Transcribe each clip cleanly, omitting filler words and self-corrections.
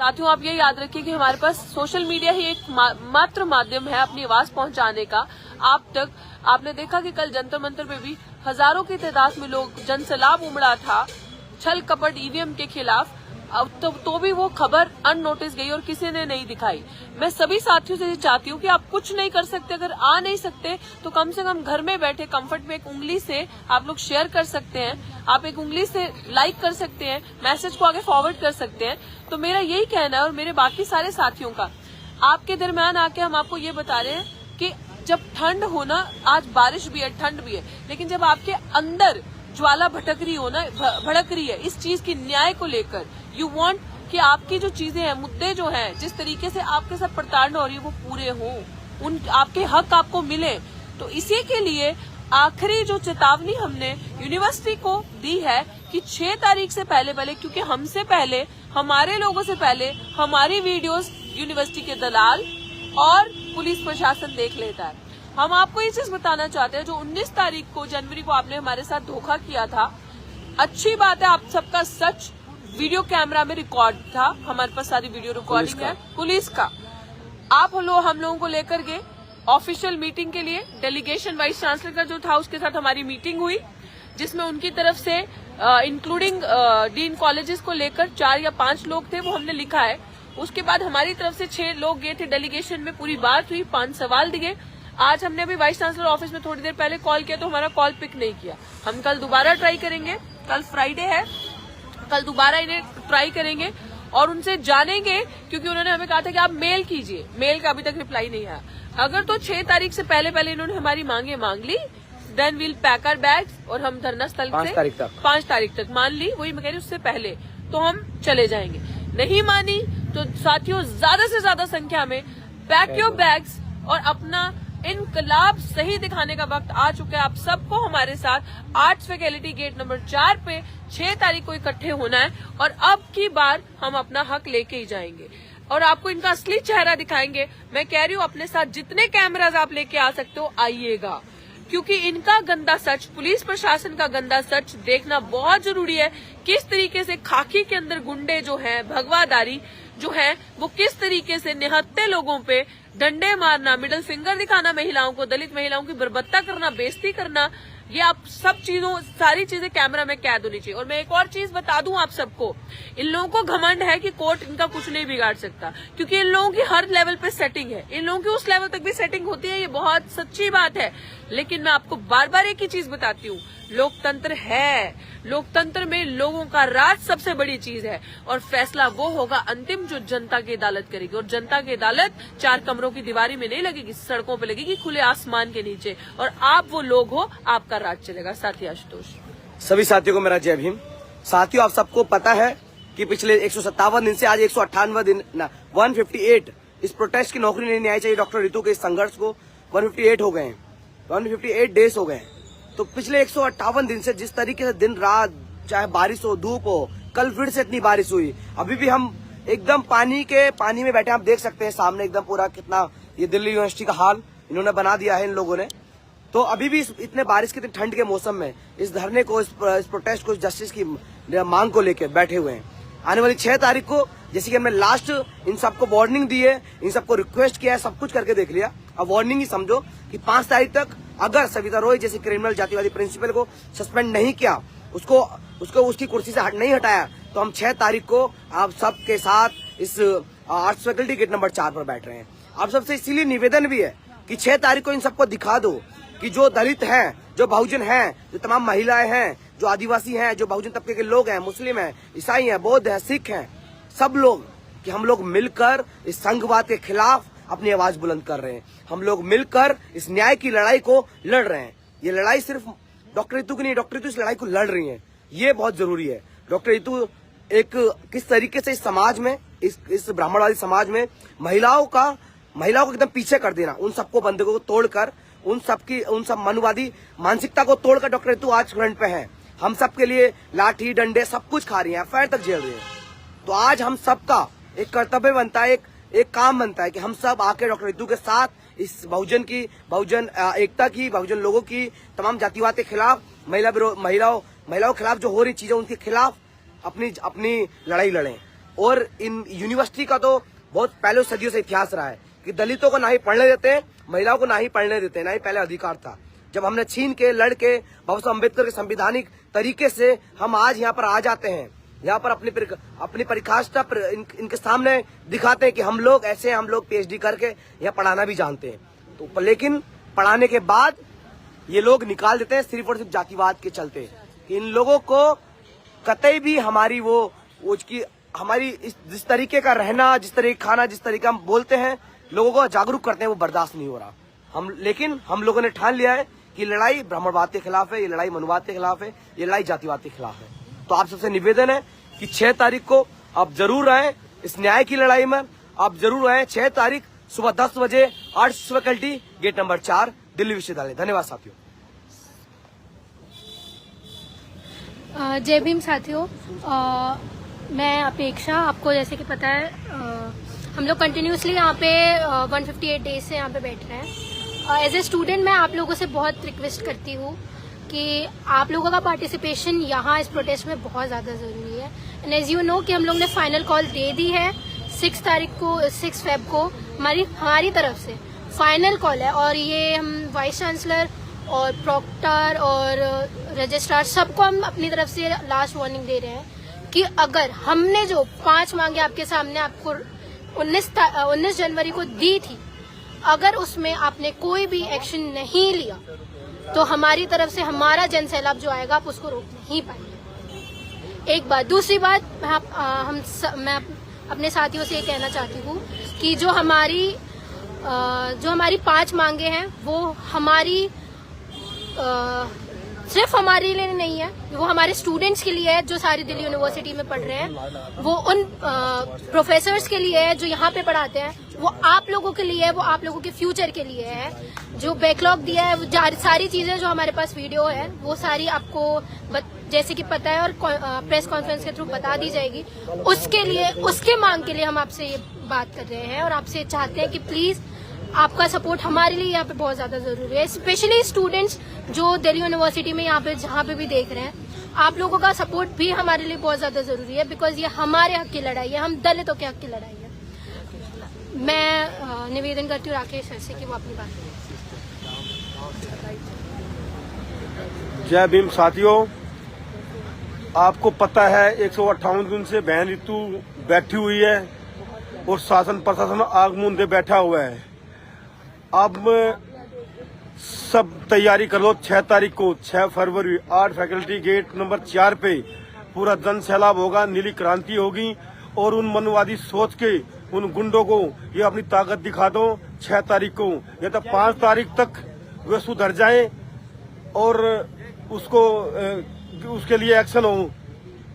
साथियों, आप ये याद रखिए कि हमारे पास सोशल मीडिया ही एक मात्र माध्यम है अपनी आवाज पहुंचाने का आप तक। आपने देखा कि कल जंतर मंतर पे भी हजारों की तादाद में लोग जनसैलाब उमड़ा था छल कपट ईवीएम के खिलाफ। तो भी वो खबर अननोटिस गई और किसी ने नहीं दिखाई। मैं सभी साथियों से चाहती हूँ कि आप कुछ नहीं कर सकते, अगर आ नहीं सकते तो कम से कम घर में बैठे कंफर्ट में एक उंगली से आप लोग शेयर कर सकते हैं, आप एक उंगली से लाइक कर सकते हैं, मैसेज को आगे फॉरवर्ड कर सकते हैं। तो मेरा यही कहना है और मेरे बाकी सारे साथियों का, आपके दरमियान आके हम आपको ये बता रहे हैं कि जब ठंड हो ना, आज बारिश भी है, ठंड भी है, लेकिन जब आपके अंदर ज्वाला भड़क रही है इस चीज की न्याय को लेकर, यू वांट कि आपकी जो चीजें हैं, मुद्दे जो हैं, जिस तरीके से आपके साथ प्रताड़ना हो रही है वो पूरे हों, उन आपके हक आपको मिले। तो इसी के लिए आखिरी जो चेतावनी हमने यूनिवर्सिटी को दी है कि 6 तारीख से पहले, क्योंकि हमसे पहले, हमारे लोगों से पहले हमारी वीडियोस यूनिवर्सिटी के दलाल और पुलिस प्रशासन देख लेता है। हम आपको ये चीज बताना चाहते हैं, जो 19 तारीख को जनवरी को आपने हमारे साथ धोखा किया था, अच्छी बात है, आप सबका सच वीडियो कैमरा में रिकॉर्ड था, हमारे पास सारी वीडियो रिकॉर्डिंग है पुलिस का। आप हम लोगों को लेकर गए ऑफिशियल मीटिंग के लिए, डेलीगेशन वाइस चांसलर का जो था उसके साथ हमारी मीटिंग हुई, जिसमें उनकी तरफ से इंक्लूडिंग डीन कॉलेजेस को लेकर 4 या 5 लोग थे, वो हमने लिखा है। उसके बाद हमारी तरफ से 6 लोग गए थे डेलीगेशन में, पूरी बात हुई, 5 सवाल दिए। आज हमने अभी वाइस चांसलर ऑफिस में थोड़ी देर पहले कॉल किया तो हमारा कॉल पिक नहीं किया। हम कल दोबारा ट्राई करेंगे, कल फ्राइडे है, कल दोबारा इन्हें ट्राई करेंगे और उनसे जानेंगे, क्योंकि उन्होंने हमें कहा था कि आप मेल कीजिए, मेल का अभी तक रिप्लाई नहीं आया। अगर तो 6 तारीख से पहले इन्होंने हमारी मांगे मांग ली, then we'll pack our bags और हम धरना स्थल से 5 तारीख तक मान ली, वही मैं कह रही उससे पहले तो हम चले जाएंगे। नहीं मानी तो साथियों, ज्यादा से ज्यादा संख्या में पैक योर बैग्स और अपना इनकलाब सही दिखाने का वक्त आ चुका है। आप सबको हमारे साथ आर्ट्स फैकल्टी गेट नंबर 4 पे 6 तारीख को इकट्ठे होना है और अब की बार हम अपना हक लेके ही जाएंगे और आपको इनका असली चेहरा दिखाएंगे। मैं कह रही हूँ, अपने साथ जितने कैमराज आप लेके आ सकते हो आइएगा, क्योंकि इनका गंदा सच, पुलिस प्रशासन का गंदा सच देखना बहुत जरूरी है। किस तरीके से खाकी के अंदर गुंडे जो हैं, भगवादारी जो है, वो किस तरीके से निहत्थे लोगों पे डंडे मारना, मिडिल फिंगर दिखाना महिलाओं को, दलित महिलाओं की बर्बरता करना, बेइज्जती करना, ये आप सब चीजों, सारी चीजें कैमरा में कैद होनी चाहिए। और मैं एक और चीज बता दूं आप सबको, इन लोगों को घमंड है कि कोर्ट इनका कुछ नहीं बिगाड़ सकता, क्योंकि इन लोगों की हर लेवल पे सेटिंग है, इन लोगों की उस लेवल तक भी सेटिंग होती है, ये बहुत सच्ची बात है। लेकिन मैं आपको बार बार एक ही चीज बताती हूँ, लोकतंत्र है, लोकतंत्र में लोगों का राज सबसे बड़ी चीज है और फैसला वो होगा अंतिम जो जनता की अदालत करेगी। और जनता की अदालत 4 कमरों की दीवारी में नहीं लगेगी, सड़कों पे लगेगी, खुले आसमान के नीचे, और आप वो लोग हो, आपका राज चलेगा। साथी आशुतोष, सभी साथियों को मेरा जय भीम। साथियों, आप सबको पता है कि पिछले 157 दिन से आज 158वां दिन, 158 इस प्रोटेस्ट की नौकरी नहीं आई चाहिए डॉक्टर रितु के इस संघर्ष को 158 हो गए हैं, 158 डेज हो गए हैं। तो पिछले 158 दिन से जिस तरीके से दिन रात, चाहे बारिश हो, धूप हो, कल फिर से इतनी बारिश हुई, अभी भी हम एकदम पानी में बैठे। आप देख सकते हैं सामने एकदम पूरा कितना, ये दिल्ली यूनिवर्सिटी का हाल इन्होंने बना दिया है इन लोगों ने। तो अभी भी इतने बारिश के, इतने ठंड के मौसम में इस धरने को, इस प्रोटेस्ट को, जस्टिस की मांग को लेकर बैठे हुए हैं। आने वाली 6 तारीख को, जैसे कि हमने लास्ट इन सबको वार्निंग दी है, इन सबको रिक्वेस्ट किया है, सब कुछ करके देख लिया, अब वार्निंग ही समझो कि 5 तारीख तक अगर सविता रॉय जैसे क्रिमिनल जातिवादी प्रिंसिपल को सस्पेंड नहीं किया, उसको उसकी कुर्सी से नहीं हटाया, तो हम 6 तारीख को आप सबके साथ इस आर्ट्स फैकल्टी गेट नंबर 4 पर बैठ रहे हैं। आप सबसे इसीलिए निवेदन भी है कि 6 तारीख को इन सबको दिखा दो कि जो दलित हैं, जो बहुजन हैं, जो तमाम महिलाएं हैं, जो आदिवासी हैं, जो बहुजन तबके के लोग हैं, मुस्लिम हैं, ईसाई हैं, बौद्ध हैं, सिख हैं, सब लोग, कि हम लोग मिलकर इस संघवाद के खिलाफ अपनी आवाज बुलंद कर रहे हैं। हम लोग मिलकर इस न्याय की लड़ाई को लड़ रहे हैं। ये लड़ाई सिर्फ डॉक्टर रितु की नहीं, डॉक्टर रितु इस लड़ाई को लड़ रही है, ये बहुत जरूरी है। डॉक्टर रितु एक किस तरीके से इस समाज में, इस ब्राह्मणवादी समाज में महिलाओं को एकदम पीछे कर देना, उन सबको बंधकों को तोड़कर, उन सब मनुवादी मानसिकता को तोड़कर डॉक्टर रितु आज फ्रंट पे है। हम सबके लिए लाठी डंडे सब कुछ खा रही है, एफआईआर तक झेल रही है। तो आज हम सबका एक कर्तव्य बनता है, एक काम बनता है कि हम सब आके डॉक्टर रितु के साथ इस बहुजन एकता की, बहुजन लोगों की, तमाम जातिवाद के खिलाफ, महिलाओं के खिलाफ जो हो रही चीजें, उनके खिलाफ अपनी लड़ाई लड़ें। और इन यूनिवर्सिटी का तो बहुत पहले सदियों से इतिहास रहा है कि दलितों को ना ही पढ़ने देते हैं, महिलाओं को ना ही पढ़ने देते हैं, ना ही पहले अधिकार था। जब हमने छीन के लड़ के बाबा साहब अम्बेडकर के संवैधानिक तरीके से हम आज यहाँ पर आ जाते हैं, यहाँ पर अपनी परिकाष्ठा इनके सामने दिखाते हैं कि हम लोग ऐसे, हम लोग PhD करके यहाँ पढ़ाना भी जानते हैं। तो लेकिन पढ़ाने के बाद ये लोग निकाल देते हैं सिर्फ और सिर्फ जातिवाद के चलते कि इन लोगों को कतई भी हमारी हमारी जिस तरीके का रहना, जिस तरीके का खाना, जिस तरीके हम बोलते हैं, लोगों को जागरूक करते हैं, वो बर्दाश्त नहीं हो रहा। लेकिन हम लोगों ने ठान लिया है कि लड़ाई ब्राह्मणवाद के खिलाफ है, ये लड़ाई मनुवाद के खिलाफ है, ये लड़ाई जातिवाद के खिलाफ है। तो आप सबसे निवेदन है कि 6 तारीख को आप जरूर आए इस न्याय की लड़ाई में, आप जरूर आए 6 तारीख सुबह 10 बजे arts faculty gate number 4 Delhi विश्वविद्यालय। धन्यवाद साथियों। जय भीम साथियों। मैं अपेक्षा, आपको जैसे कि पता है हम लोग कंटिन्यूसली यहाँ पे 158 डेज से यहाँ पे बैठ रहे हैं। एज ए स्टूडेंट मैं आप लोगों से बहुत रिक्वेस्ट करती हूँ कि आप लोगों का पार्टिसिपेशन यहाँ इस प्रोटेस्ट में बहुत ज़्यादा ज़रूरी है। एंड एज यू नो कि हम लोग ने फाइनल कॉल दे दी है 6 फेब को हमारी तरफ से फाइनल कॉल है। और ये हम वाइस चांसलर और प्रॉक्टर और रजिस्ट्रार सबको हम अपनी तरफ से लास्ट वार्निंग दे रहे हैं कि अगर हमने जो 5 मांगे आपके सामने आपको 19 जनवरी को दी थी, अगर उसमें आपने कोई भी एक्शन नहीं लिया तो हमारी तरफ से हमारा जन सैलाब जो आएगा आप उसको रोक नहीं पाएंगे। एक बात। दूसरी बात, मैं अपने साथियों से ये कहना चाहती हूँ कि जो हमारी 5 मांगे हैं वो हमारी सिर्फ हमारे लिए नहीं है, वो हमारे स्टूडेंट्स के लिए है जो सारी दिल्ली यूनिवर्सिटी में पढ़ रहे हैं, वो उन प्रोफेसर्स के लिए है जो यहाँ पे पढ़ाते हैं, वो आप लोगों के लिए है, वो आप लोगों के फ्यूचर के लिए है। जो बैकलॉग दिया है, वो सारी चीजें जो हमारे पास वीडियो है वो सारी आपको जैसे कि पता है और प्रेस कॉन्फ्रेंस के थ्रू बता दी जाएगी। उसके मांग के लिए हम आपसे ये बात कर रहे हैं और आपसे चाहते हैं कि प्लीज आपका सपोर्ट हमारे लिए यहाँ पे बहुत ज्यादा जरूरी है। स्पेशली स्टूडेंट्स जो दिल्ली यूनिवर्सिटी में यहाँ पे जहाँ पे भी देख रहे हैं, आप लोगों का सपोर्ट भी हमारे लिए बहुत ज्यादा जरूरी है, बिकॉज ये हमारे हक की लड़ाई है, हम दलितों के हक की लड़ाई है। मैं निवेदन करती हूँ राकेश सर से कि वो अपनी बात करें। जय भीम साथियों, आपको पता है 158 दिन से बहन ऋतु बैठी हुई है और शासन प्रशासन आग मूंदे बैठा हुआ है। अब सब तैयारी कर लो। 6 तारीख को 6 फरवरी आर्ट फैकल्टी गेट नंबर 4 पे पूरा जन सैलाब होगा, नीली क्रांति होगी और उन मनवादी सोच के उन गुंडों को ये अपनी ताकत दिखा दो 6 तारीख को, या तो 5 तारीख तक वे सुधर जाए और उसके लिए एक्शन हो,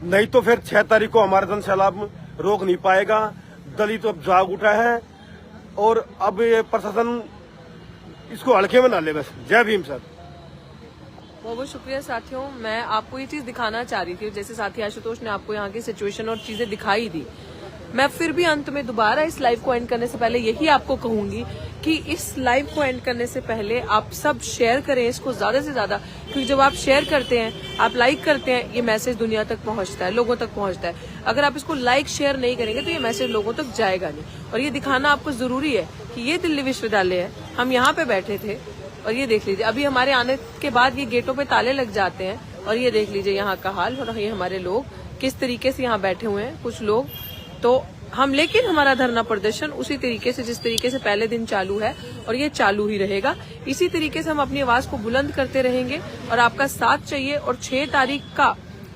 नहीं तो फिर 6 तारीख को हमारा जन सैलाब रोक नहीं पाएगा। दलित अब जाग उठा है और अब ये प्रशासन इसको हल्के में ना ले बस। जय भीम सर। बहुत बहुत शुक्रिया साथियों। मैं आपको ये चीज दिखाना चाह रही थी, जैसे साथी आशुतोष ने आपको यहाँ की सिचुएशन और चीजें दिखाई दी। मैं फिर भी अंत में दोबारा इस लाइव को एंड करने से पहले यही आपको कहूंगी कि इस लाइव को एंड करने से पहले आप सब शेयर करें इसको ज्यादा से ज्यादा, क्योंकि जब आप शेयर करते हैं, आप लाइक करते हैं, ये मैसेज दुनिया तक पहुंचता है, लोगों तक पहुंचता है। अगर आप इसको लाइक शेयर नहीं करेंगे तो ये मैसेज लोगों तक जाएगा नहीं। और ये दिखाना आपको जरूरी है कि ये दिल्ली विश्वविद्यालय है, हम यहाँ पे बैठे थे और ये देख लीजिए अभी हमारे आने के बाद ये गेटों पे ताले लग जाते हैं और ये देख लीजिए यहाँ का हाल। और ये हमारे लोग किस तरीके से यहाँ बैठे हुए हैं, कुछ लोग तो हम, लेकिन हमारा धरना प्रदर्शन उसी तरीके से जिस तरीके से पहले दिन चालू है और ये चालू ही रहेगा। इसी तरीके से हम अपनी आवाज को बुलंद करते रहेंगे और आपका साथ चाहिए। और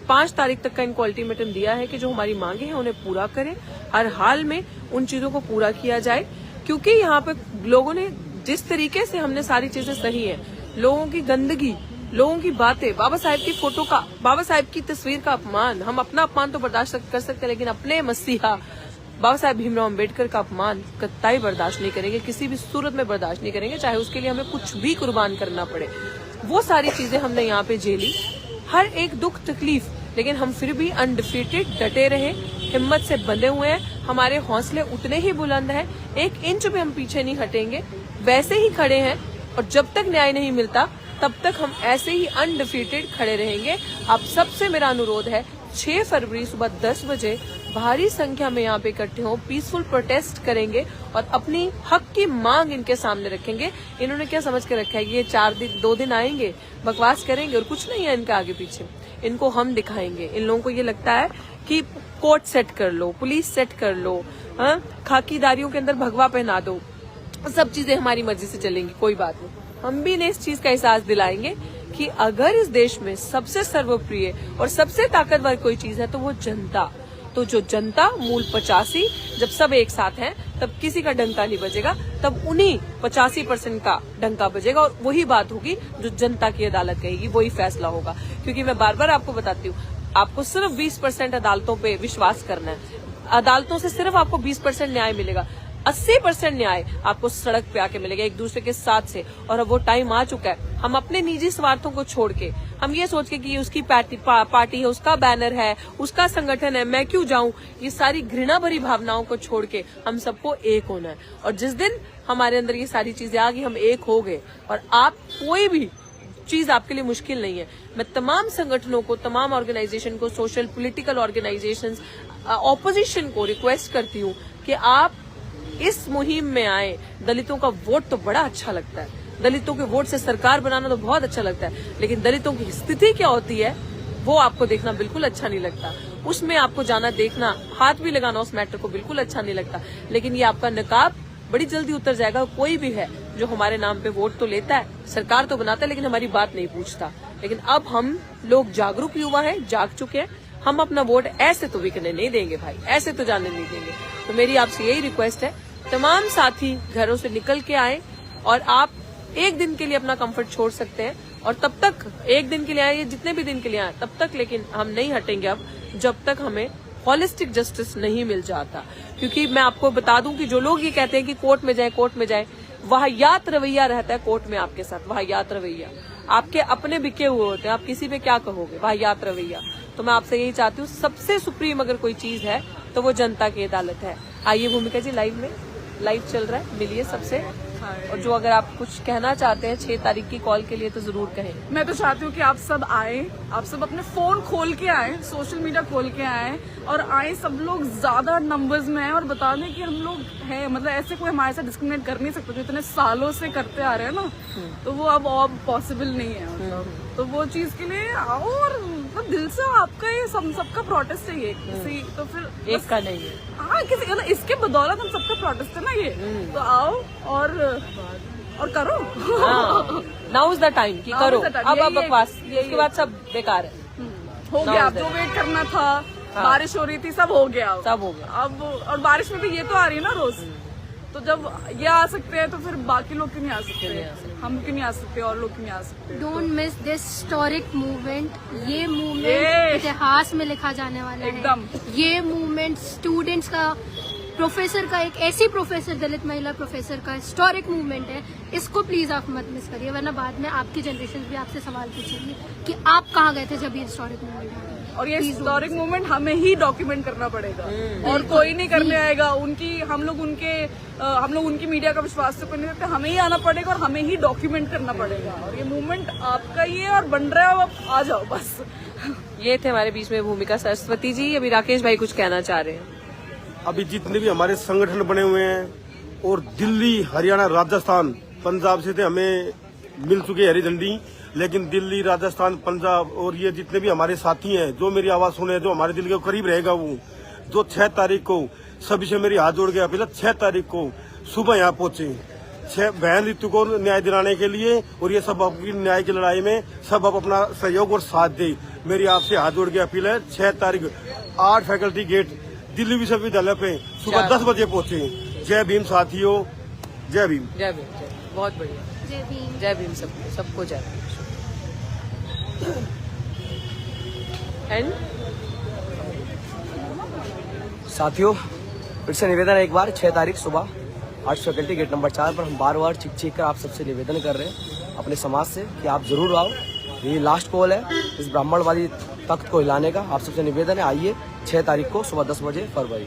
5 तारीख तक का इनको अल्टीमेटम दिया है कि जो हमारी मांगे हैं उन्हें पूरा करें, हर हाल में उन चीजों को पूरा किया जाए। क्योंकि यहाँ पे लोगों ने जिस तरीके से, हमने सारी चीजें सही है, लोगों की गंदगी, लोगों की बातें, बाबा साहेब की फोटो का, बाबा साहेब की तस्वीर का अपमान, हम अपना अपमान तो बर्दाश्त कर सकते हैं लेकिन अपने मसीहा बाबा साहेब भीमराव अम्बेडकर का अपमान कतई बर्दाश्त नहीं करेंगे, किसी भी सूरत में बर्दाश्त नहीं करेंगे, चाहे उसके लिए हमें कुछ भी कुर्बान करना पड़े। वो सारी चीजें हमने यहाँ पे झेली, हर एक दुख तकलीफ, लेकिन हम फिर भी अनडिफीटेड डटे रहे, हिम्मत से बंधे हुए हैं, हमारे हौसले उतने ही बुलंद हैं, 1 इंच भी हम पीछे नहीं हटेंगे, वैसे ही खड़े हैं। और जब तक न्याय नहीं मिलता तब तक हम ऐसे ही अनडिफीटेड खड़े रहेंगे। आप सबसे मेरा अनुरोध है 6 फरवरी सुबह 10 बजे भारी संख्या में यहाँ पे इकट्ठे हों, पीसफुल प्रोटेस्ट करेंगे और अपनी हक की मांग इनके सामने रखेंगे। इन्होंने क्या समझ के रखा है कि ये 2 दिन आएंगे, बकवास करेंगे और कुछ नहीं है इनके आगे पीछे। इनको हम दिखाएंगे। इन लोगों को ये लगता है कि कोर्ट सेट कर लो, पुलिस सेट कर लो, खाकीदारियों के अंदर भगवा पहना दो, सब चीजें हमारी मर्जी से चलेंगी, कोई बात नहीं। हम भी इन्हें इस चीज का एहसास दिलाएंगे कि अगर इस देश में सबसे सर्वप्रिय और सबसे ताकतवर कोई चीज है तो वो जनता। तो जो जनता मूल 85, जब सब एक साथ हैं तब किसी का डंका नहीं बजेगा, तब उन्हीं 85% का डंका बजेगा और वही बात होगी जो जनता की अदालत कहेगी, वही फैसला होगा। क्योंकि मैं बार बार आपको बताती हूँ, आपको सिर्फ 20% अदालतों पे विश्वास करना है। अदालतों से सिर्फ आपको 20% न्याय मिलेगा, 80% न्याय आपको सड़क पे आके मिलेगा एक दूसरे के साथ से। और अब वो टाइम आ चुका है, हम अपने निजी स्वार्थों को छोड़ के, हम ये सोच के कि ये उसकी पार्टी है, उसका बैनर है, उसका संगठन है, मैं क्यों जाऊं, ये सारी घृणा भरी भावनाओं को छोड़ के हम सबको एक होना है। और जिस दिन हमारे अंदर ये सारी चीजें आ गई, हम एक हो गए और आप कोई भी चीज आपके लिए मुश्किल नहीं है। मैं तमाम संगठनों को, तमाम ऑर्गेनाइजेशन को, सोशल पॉलिटिकल ऑर्गेनाइजेशंस, ऑपोजिशन को रिक्वेस्ट करती हूँ कि आप इस मुहिम में आए। दलितों का वोट तो बड़ा अच्छा लगता है, दलितों के वोट से सरकार बनाना तो बहुत अच्छा लगता है, लेकिन दलितों की स्थिति क्या होती है वो आपको देखना बिल्कुल अच्छा नहीं लगता। उसमें आपको जाना, देखना, हाथ भी लगाना उस मैटर को बिल्कुल अच्छा नहीं लगता। लेकिन ये आपका नकाब बड़ी जल्दी उतर जाएगा। कोई भी है जो हमारे नाम पे वोट तो लेता है, सरकार तो बनाता है, लेकिन हमारी बात नहीं पूछता। लेकिन अब हम लोग जागरूक युवा हैं, जाग चुके हैं, हम अपना वोट ऐसे तो बिकने नहीं देंगे भाई, ऐसे तो जाने नहीं देंगे। तो मेरी आपसे यही रिक्वेस्ट है, तमाम साथी घरों से निकल के आए और आप एक दिन के लिए अपना कंफर्ट छोड़ सकते हैं। और तब तक, एक दिन के लिए आए, जितने भी दिन के लिए आए तब तक, लेकिन हम नहीं हटेंगे अब जब तक हमें होलिस्टिक जस्टिस नहीं मिल जाता। क्योंकि मैं आपको बता दूं कि जो लोग ये कहते हैं कि कोर्ट में जाए, कोर्ट में जाए, वाहियात रवैया रहता है कोर्ट में आपके साथ, वाहियात रवैया। आपके अपने बिके हुए होते हैं, आप किसी पे क्या कहोगे, वाहियात रवैया। तो मैं आपसे यही चाहती हूँ, सबसे सुप्रीम अगर कोई चीज है तो वो जनता की अदालत है। आइए भूमिका जी, लाइव चल रहा है, मिलिए सबसे। और जो अगर आप कुछ कहना चाहते हैं 6 तारीख की कॉल के लिए तो जरूर कहें। मैं तो चाहती हूँ कि आप सब आए, आप सब अपने फोन खोल के आए, सोशल मीडिया खोल के आए और आए सब लोग ज्यादा नंबर्स में हैं और बता दें कि हम लोग हैं, मतलब ऐसे कोई हमारे साथ डिस्क्रिमिनेट कर नहीं सकते जो इतने सालों से करते आ रहे हैं ना, तो वो अब पॉसिबल नहीं है। मतलब तो वो चीज के लिए आओ और मतलब दिल से आपका ये सबका प्रोटेस्ट है ये, किसी तो फिर एक का नहीं है, हाँ किसी, मतलब इसके बदौलत हम सबका प्रोटेस्ट है ना ये, तो आओ और करो। नाउ इज द टाइम कि करो। अब बकवास, यही उसके बाद सब बेकार है, हो गया। जो वेट करना था, बारिश हो रही थी, सब हो गया, सब हो गया। अब और बारिश में भी ये तो आ रही है ना रोज, तो जब ये आ सकते हैं तो फिर बाकी लोग क्यों नहीं आ सकते, हम क्यों नहीं आ सकते, और लोग क्यों नहीं आ सकते। Don't miss this historic movement. ये मूवमेंट इतिहास में लिखा जाने वाला है एकदम। ये मूवमेंट स्टूडेंट्स का, प्रोफेसर का, एक ऐसी प्रोफेसर, दलित महिला प्रोफेसर का हिस्टोरिक मूवमेंट है। इसको प्लीज आप मत मिस करिए, वरना बाद में आपकी जनरेशन भी आपसे सवाल पूछेगी कि आप कहाँ गए थे जब ये हिस्टोरिक मूवमेंट हुआ। और ये हिस्टोरिक मूवमेंट हमें ही डॉक्यूमेंट करना पड़ेगा और कोई नहीं करने आएगा। हम लोग उनकी मीडिया का विश्वास तो करने देते, हमें ही आना पड़ेगा और हमें ही डॉक्यूमेंट करना पड़ेगा। और ये मूवमेंट आपका ही है और बन रहा है, अब आ जाओ बस। ये थे हमारे बीच में भूमिका सरस्वती जी। अभी राकेश भाई कुछ कहना चाह रहे हैं। अभी जितने भी हमारे संगठन बने हुए हैं और दिल्ली, हरियाणा, राजस्थान, पंजाब से थे हमें मिल चुके हरी झंडी, लेकिन दिल्ली, राजस्थान, पंजाब और ये जितने भी हमारे साथी हैं जो मेरी आवाज सुने, जो हमारे दिल के करीब रहेगा, वो जो 6 तारीख को सभी से मेरी हाथ जोड़ के अपील, 6 तारीख को सुबह यहाँ पहुंचे, 6 बहन ऋतु को न्याय दिलाने के लिए। और ये सब अपनी न्याय की लड़ाई में सब आप अपना सहयोग और साथ दे। मेरी आपसे हाथ जोड़ के अपील है, 6 तारीख 8 फैकल्टी गेट दिल्ली विश्वविद्यालय पे सुबह 10 बजे पहुंचे। जय भीम साथियों, जय भीम। जय भीम, बहुत बढ़िया, जय भीम, जय भीम सबको जय भीम। एंड साथियों, फिर से निवेदन है एक बार, 6 तारीख सुबह 8 फैकल्टी गेट नंबर 4 पर हम बार चीख कर आप सबसे निवेदन कर रहे हैं अपने समाज से कि आप जरूर आओ। ये लास्ट कॉल है इस ब्राह्मणवादी तख्त को हिलाने का। आप सबसे निवेदन है, आइए 6 तारीख को सुबह 10 बजे फरवरी।